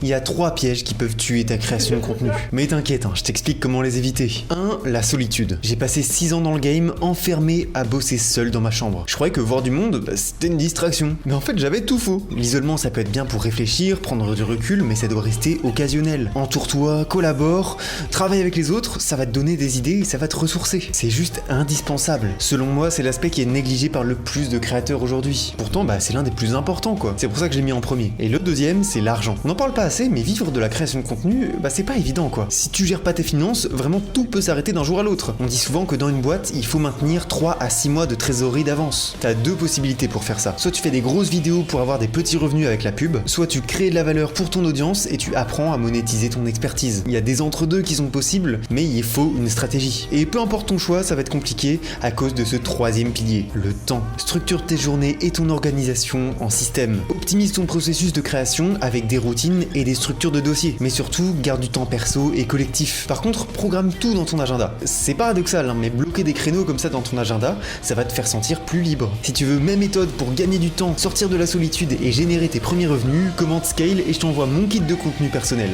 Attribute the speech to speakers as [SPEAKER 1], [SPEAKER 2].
[SPEAKER 1] Il y a 3 pièges qui peuvent tuer ta création de contenu. Mais t'inquiète, je t'explique comment les éviter. 1. La solitude. J'ai passé 6 ans dans le game, enfermé à bosser seul dans ma chambre. Je croyais que voir du monde, c'était une distraction. Mais en fait, j'avais tout faux. L'isolement, ça peut être bien pour réfléchir, prendre du recul, mais ça doit rester occasionnel. Entoure-toi, collabore, travaille avec les autres, ça va te donner des idées et ça va te ressourcer. C'est juste indispensable. Selon moi, c'est l'aspect qui est négligé par le plus de créateurs aujourd'hui. Pourtant, c'est l'un des plus importants, quoi. C'est pour ça que je l'ai mis en premier. Et le deuxième, c'est l'argent. On n'en parle pas assez, mais vivre de la création de contenu, c'est pas évident, quoi. Si tu gères pas tes finances, vraiment tout peut s'arrêter d'un jour à l'autre. On dit souvent que dans une boîte, il faut maintenir 3 à 6 mois de trésorerie d'avance. T'as 2 possibilités pour faire ça. Soit tu fais des grosses vidéos pour avoir des petits revenus avec la pub, soit tu crées de la valeur pour ton audience et tu apprends à monétiser ton expertise. Il y a des entre-deux qui sont possibles, mais il faut une stratégie. Et peu importe ton choix, ça va être compliqué à cause de ce 3e pilier, le temps. Structure tes journées et ton organisation en système. Optimise ton processus de création avec des routines et des structures de dossiers, mais surtout garde du temps perso et collectif. Par contre, programme tout dans ton agenda. C'est paradoxal, mais bloquer des créneaux comme ça dans ton agenda, ça va te faire sentir plus libre. Si tu veux mes méthodes pour gagner du temps, sortir de la solitude et générer tes premiers revenus, commente Scale et je t'envoie mon kit de contenu personnel.